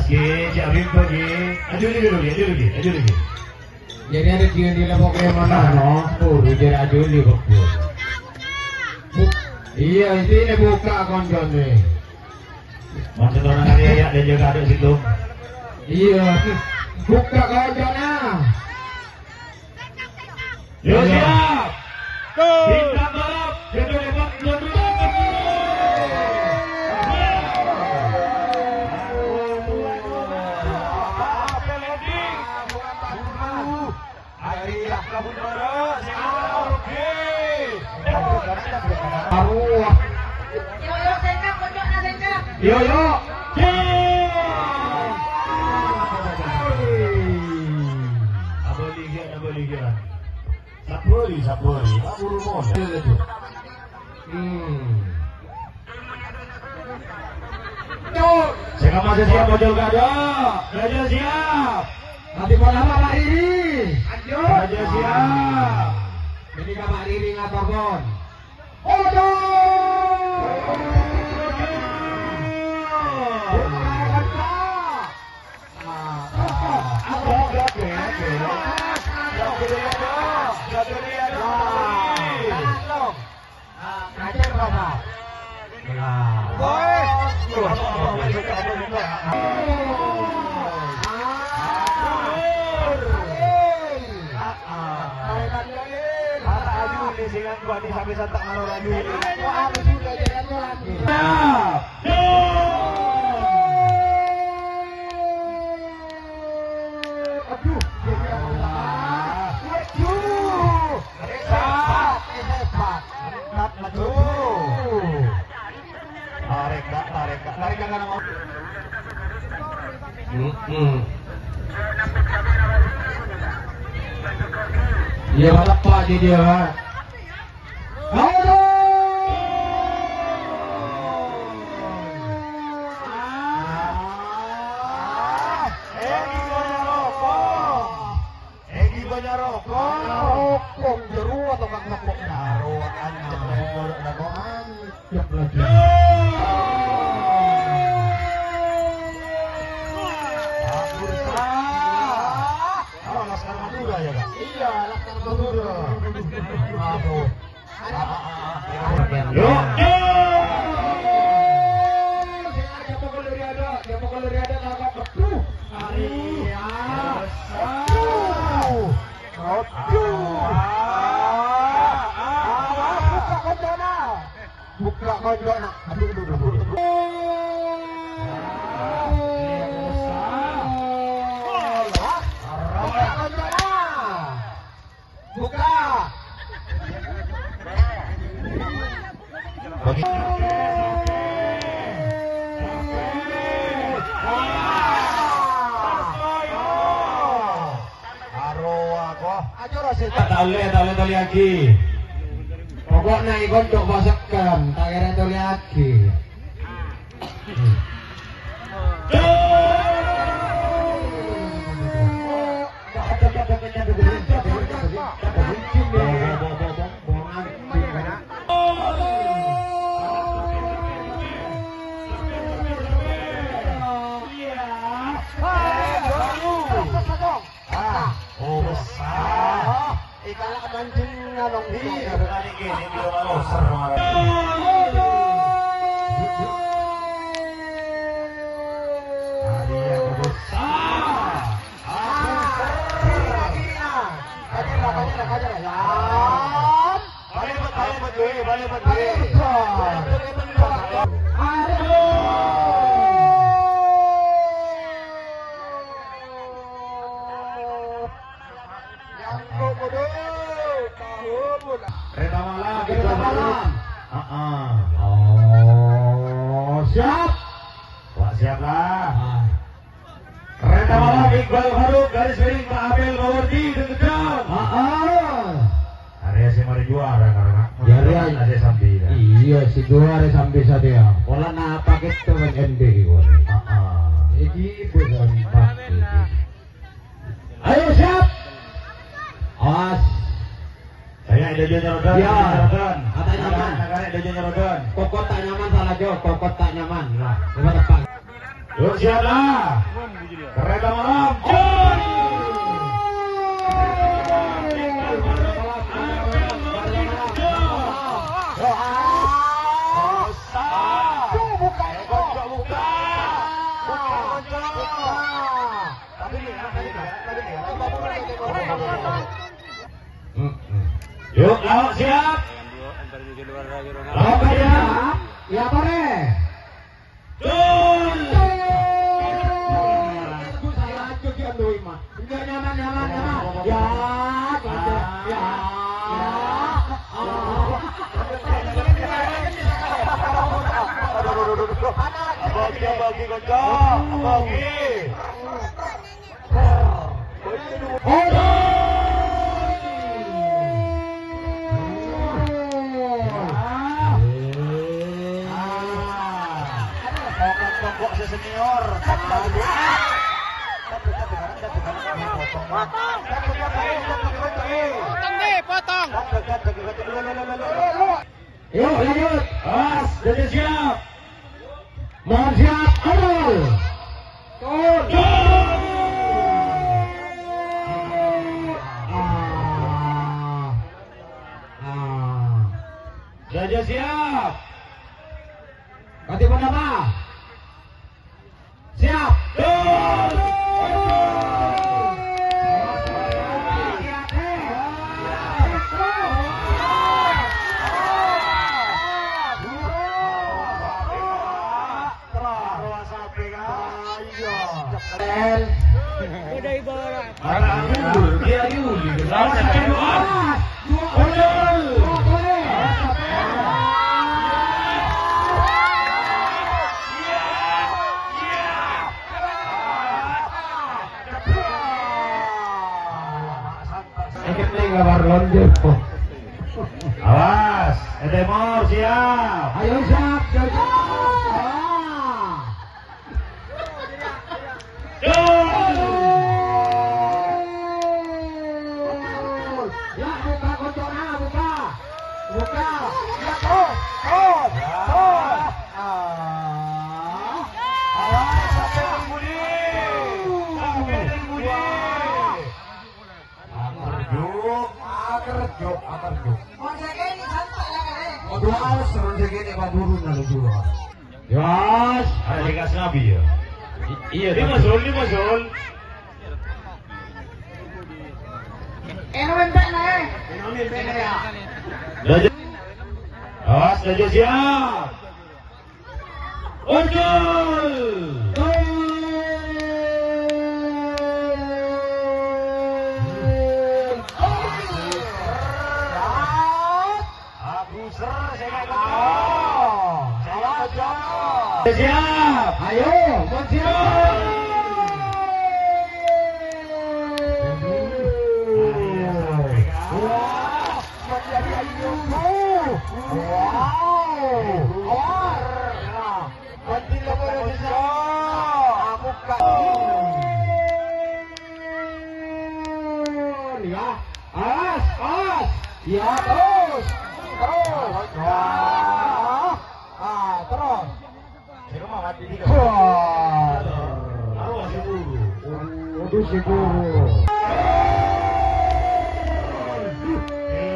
Aski, Arif lagi. Aju lagi. Jadi ada di lepok yang mana? No, jadi aju di lepok. Iya, ini buka konjon nih. Maksud orang ya dan juga ada situ. Iya, buka konjona. Yo siap. Bintang balap, jatuh lepak, Yo. Aboligian. Sapuri. Aburu moda. Saya masih siap model Gajah siap. Nanti mau apa Pak Riri? Gajah siap. Ini Pak Riri ngapapun. Sampai santak ngaruh lagi. Iya balap Pak di dia. Buka konjona. Buka. Bagi. Tali lagi. Pokoknya ikut untuk masukkan, tak kira itu lagi. Ikalah mancing ngalong iya berani gini di rumah seru. Siap. Wah, siaplah. Kereta malam Iqbal Faruk garis miring Pak Abel Bawardi deg-degan. Area si mari juara karena. Area sampai. Iya si juara sampai saja. Pola na paket teman ND gua. Jadi bukan paket. Ayo siap. Awas. Saya ada nyorodan. Ya. Kata nyaman. Ada nyorodan. Kokot tak nyaman salah Jo. Kokot tak nyaman. Nah, coba tepat. Yuk siaplah. Kereta malam. Yuk, lawak siap. Lawak ya. Ya pare. Tun. Saya lanjut ya doi mah. Nyaman. Ya. Bagi konco. Bagi. Kok senior potong. Yuk lanjut. As, jadi siap. Mohon siap. Awal. Jadi siap. Ganti apa? Siap. Awas, Edemor siap. Ayo siap. Ya buka kontona, buka. Ya terus. Awas, sampai Budi. Akerjuk. Dua serun segini Pak Burun lalu dua. Yos, Ada dikasih Nabi ya. Iya, lima sol. Awas, jadi siap. Unggul. Siap. ayo, siap. Ya, terus. Terus. Waduh, si guru.